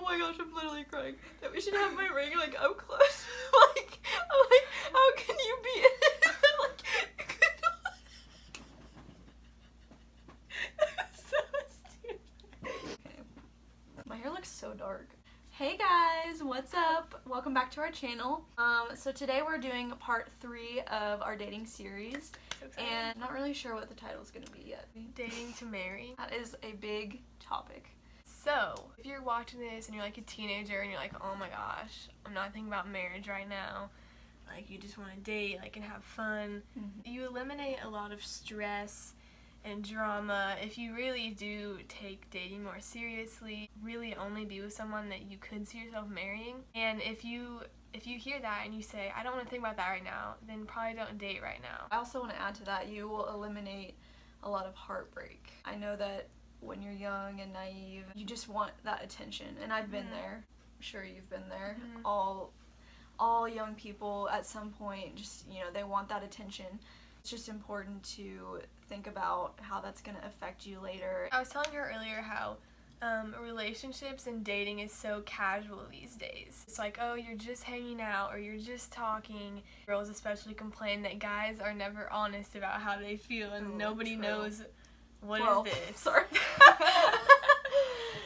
my gosh, I'm literally crying. That we should have my ring like up close. like, I'm like, how can you be in it? like, so stupid. Okay. My hair looks so dark. Hey guys, what's up? Welcome back to our channel. So today we're doing part 3 of our dating series. So And I'm not really sure what the title is going to be yet. dating to marry. That is a big topic. So, if you're watching this and you're like a teenager and you're like, oh my gosh, I'm not thinking about marriage right now, like you just want to date, like, and have fun, you eliminate a lot of stress and drama if you really do take dating more seriously, really only be with someone that you could see yourself marrying. And if you hear that and you say, I don't want to think about that right now, then probably don't date right now. I also want to add to that, you will eliminate a lot of heartbreak. I know that when you're young and naive, you just want that attention, and I've been there. I'm sure you've been there. All young people at some point just, they want that attention. It's just important to think about how that's going to affect you later. I was telling her earlier how relationships and dating is so casual these days. It's like, oh, you're just hanging out or you're just talking. Girls especially complain that guys are never honest about how they feel and nobody knows what is this. Sorry.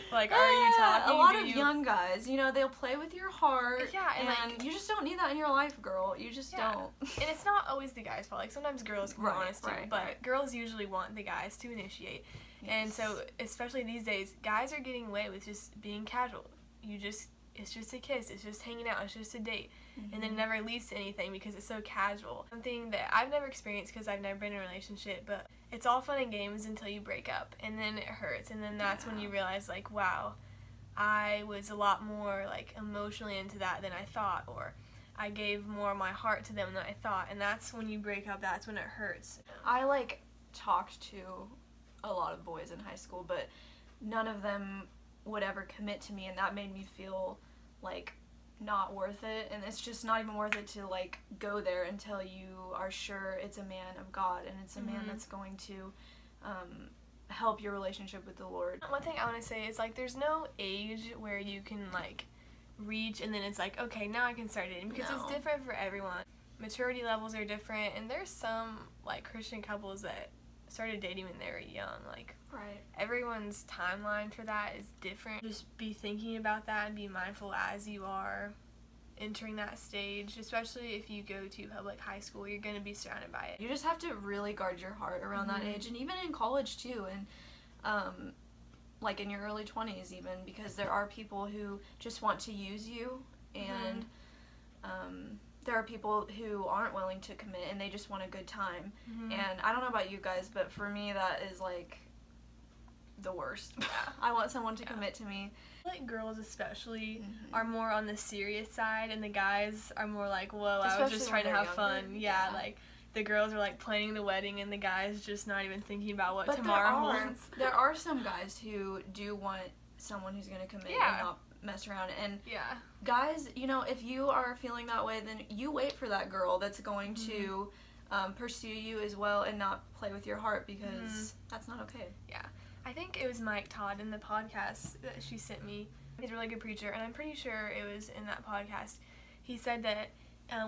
Like, are you talking? A lot of young guys, they'll play with your heart. Yeah, and like, you just don't need that in your life, girl. You just don't. And it's not always the guy's fault. Like, sometimes girls can be honest too, but girls usually want the guys to initiate. Yes. And so, especially these days, guys are getting away with just being casual. It's just a kiss, it's just hanging out, it's just a date. And then it never leads to anything because it's so casual. Something that I've never experienced because I've never been in a relationship, but it's all fun and games until you break up, and then it hurts, and then that's when you realize, like, wow, I was a lot more, like, emotionally into that than I thought, or I gave more of my heart to them than I thought, and that's when you break up, that's when it hurts. I, talked to a lot of boys in high school, but none of them would ever commit to me, and that made me feel like not worth it. And it's just not even worth it to go there until you are sure it's a man of God and it's a man that's going to help your relationship with the Lord. One thing I want to say is there's no age where you can reach and then it's okay, now I can start dating, because it's different for everyone. Maturity levels are different, and there's some Christian couples that started dating when they were young. Everyone's timeline for that is different. Just be thinking about that and be mindful as you are entering that stage, especially if you go to public high school. You're going to be surrounded by it. You just have to really guard your heart around that age, and even in college too, and in your early 20s even, because there are people who just want to use you, and there are people who aren't willing to commit and they just want a good time. And I don't know about you guys, but for me that is the worst. I want someone to commit to me. Girls especially are more on the serious side, and the guys are more well, I was just trying to have fun. Yeah, the girls are planning the wedding, and the guys just not even thinking about what tomorrow holds. There are some guys who do want someone who's going to commit and not mess around. And guys, if you are feeling that way, then you wait for that girl that's going to pursue you as well and not play with your heart, because that's not okay. Yeah. I think it was Mike Todd in the podcast that she sent me. He's a really good preacher, and I'm pretty sure it was in that podcast. He said that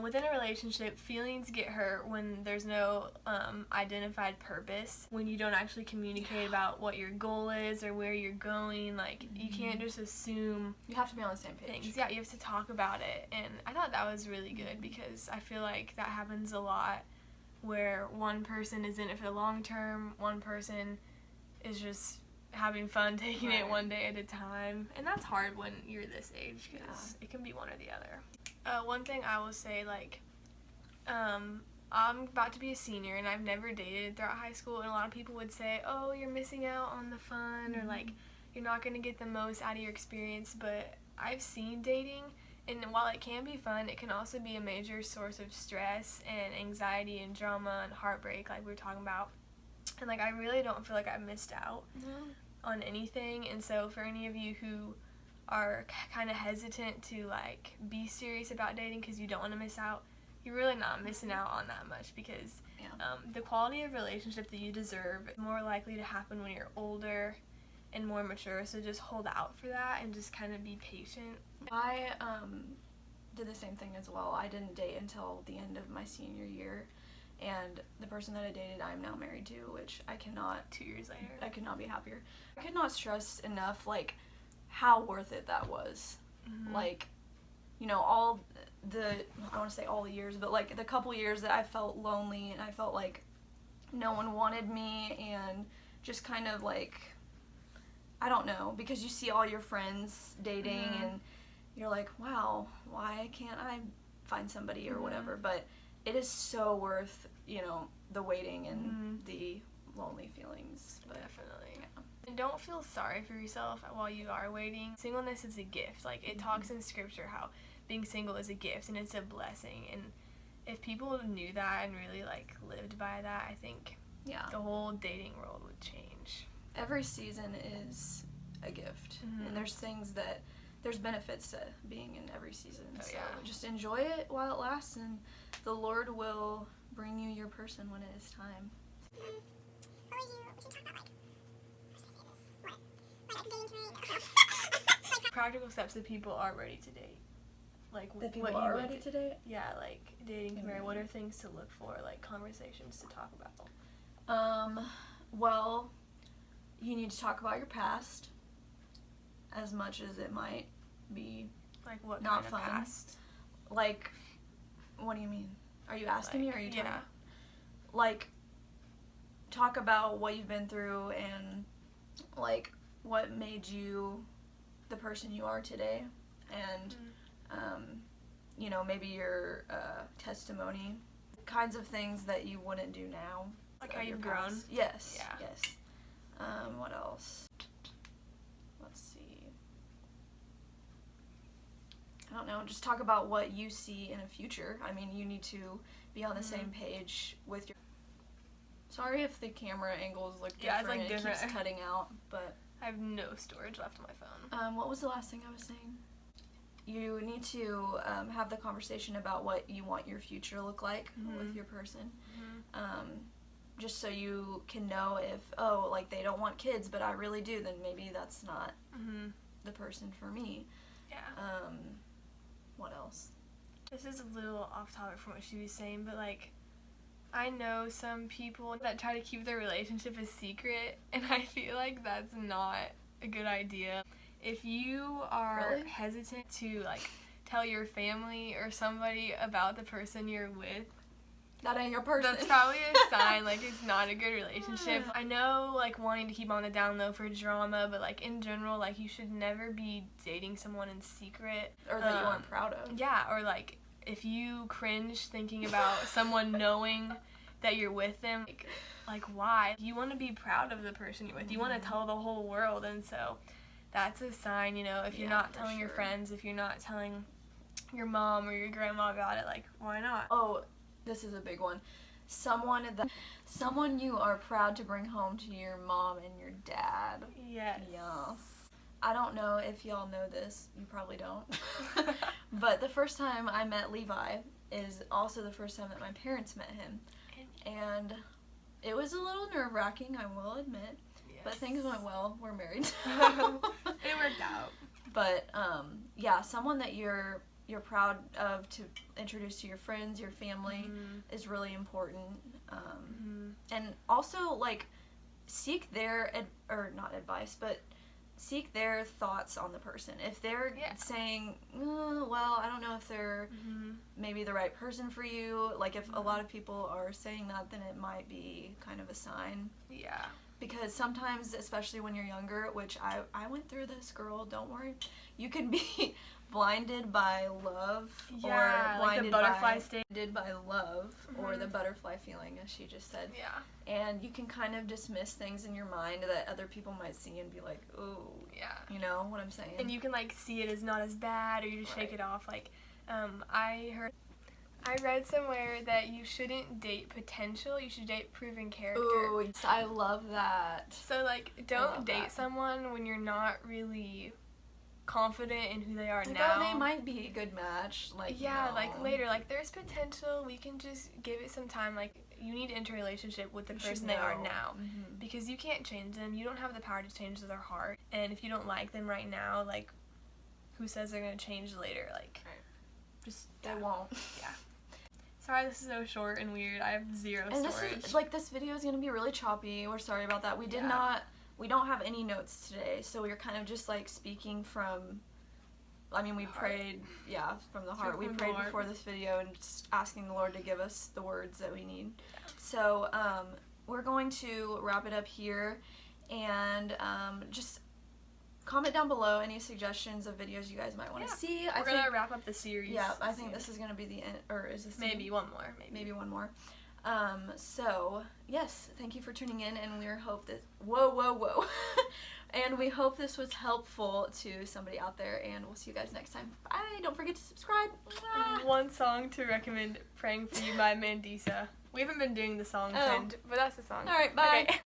within a relationship, feelings get hurt when there's no identified purpose, when you don't actually communicate about what your goal is or where you're going. You can't just assume. You have to be on the same page. Things. Yeah, you have to talk about it, and I thought that was really good, because I feel like that happens a lot, where one person is in it for the long term, one person is just having fun, taking it one day at a time, and that's hard when you're this age, because it can be one or the other. One thing I will say, I'm about to be a senior, and I've never dated throughout high school, and a lot of people would say, oh, you're missing out on the fun, or you're not going to get the most out of your experience. But I've seen dating, and while it can be fun, it can also be a major source of stress and anxiety and drama and heartbreak, like we were talking about. And I really don't feel like I've missed out on anything. And so for any of you who are kind of hesitant to be serious about dating because you don't want to miss out, you're really not missing out on that much, because the quality of relationship that you deserve is more likely to happen when you're older and more mature, so just hold out for that and just kind of be patient. I did the same thing as well. I didn't date until the end of my senior year, and the person that I dated I'm now married to, which I could not 2 years later. be happier. I could not stress enough like how worth it that was. Like, you know, all the, I want to say all the years, but like the couple years that I felt lonely and I felt like no one wanted me, and just kind of like, I don't know, because you see all your friends dating and you're like, wow, why can't I find somebody or whatever? But it is so worth, you know, the waiting and the lonely feelings. But, Definitely. yeah. And don't feel sorry for yourself while you are waiting. Singleness is a gift. Like, it talks in scripture how being single is a gift and it's a blessing. And if people knew that and really, like, lived by that, I think the whole dating world would change. Every season is a gift. And there's benefits to being in every season. So just enjoy it while it lasts, and the Lord will bring you your person when it is time. Practical steps that people are ready to date. Like, That people are ready to date? Yeah, like dating to marry. What are things to look for, like conversations to talk about? Well, you need to talk about your past, as much as it might be Like, what not kind of fun. past? Like, what do you mean? Are you asking me or are you talking? Yeah. Like, talk about what you've been through and, like, what made you the person you are today, and, you know, maybe your testimony, kinds of things that you wouldn't do now. Like how your you've past. grown? Yes. Yeah. Yes. What else? Let's see. I don't know. Just talk about what you see in a future. I mean, you need to be on the same page with your... Sorry if the camera angles look different. Yeah, it's like different. It keeps cutting out, but... I have no storage left on my phone. What was the last thing I was saying? You need to have the conversation about what you want your future to look like with your person. Just so you can know if, oh, like, they don't want kids, but I really do, then maybe that's not the person for me. Yeah. What else? This is a little off topic from what she was saying, but, like, I know some people that try to keep their relationship a secret, and I feel like that's not a good idea. If you are hesitant to, like, tell your family or somebody about the person you're with, that ain't your person. That's probably a sign, like, it's not a good relationship. I know, like, wanting to keep on the down low for drama, but, like, in general, like, you should never be dating someone in secret. Or that you aren't proud of. Yeah, or, like, if you cringe thinking about someone knowing that you're with them, like, why? You want to be proud of the person you're with. You want to tell the whole world, and so that's a sign, you know, if you're not telling your friends, if you're not telling your mom or your grandma about it, like, why not? Oh, this is a big one. Someone you are proud to bring home to your mom and your dad. Yes. Yes. I don't know if y'all know this. You probably don't. But the first time I met Levi is also the first time that my parents met him. And it was a little nerve-wracking, I will admit. Yes. But things went well. We're married. It worked out. But, yeah, someone that you're proud of to introduce to your friends, your family, is really important. And also, like, seek their, not advice, but seek their thoughts on the person. If they're saying, well, I don't know if they're maybe the right person for you, like, if a lot of people are saying that, then it might be kind of a sign. Yeah. Because sometimes, especially when you're younger, which I went through this, girl, don't worry, you can be blinded by love, or blinded by love, or the butterfly feeling, as she just said. Yeah. And you can kind of dismiss things in your mind that other people might see and be like, ooh. Yeah. You know what I'm saying? And you can, like, see it as not as bad, or you just shake it off. Like, I read somewhere that you shouldn't date potential, you should date proven character. Ooh, I love that. So, like, don't date someone when you're not really confident in who they are now. Though they might be a good match. Like, yeah, like, later. Like, there's potential. We can just give it some time. Like, you need to enter a relationship with the You should person they are know. now. Mhm. Because you can't change them. You don't have the power to change their heart. And if you don't like them right now, like, who says they're going to change later? Like, Right. just, They yeah. won't. Sorry, this is so short and weird. I have zero And storage. this video is gonna be really choppy. We're sorry about that. We don't have any notes today, so we're kind of just like speaking from. I mean, we The heart. prayed, from the heart. We from the prayed heart. before this video and just asking the Lord to give us the words that we need. So we're going to wrap it up here, and just comment down below any suggestions of videos you guys might want to see. We're going to wrap up the series. Yeah, I think soon. this is going to be the end, or is this the Maybe end? one more. Maybe one more. So, yes, thank you for tuning in, and we hope that, whoa. And we hope this was helpful to somebody out there, and we'll see you guys next time. Bye. Don't forget to subscribe. Mwah. One song to recommend, Praying for You by Mandisa. We haven't been doing the song Oh. trend, but that's the song. All right, bye. Okay.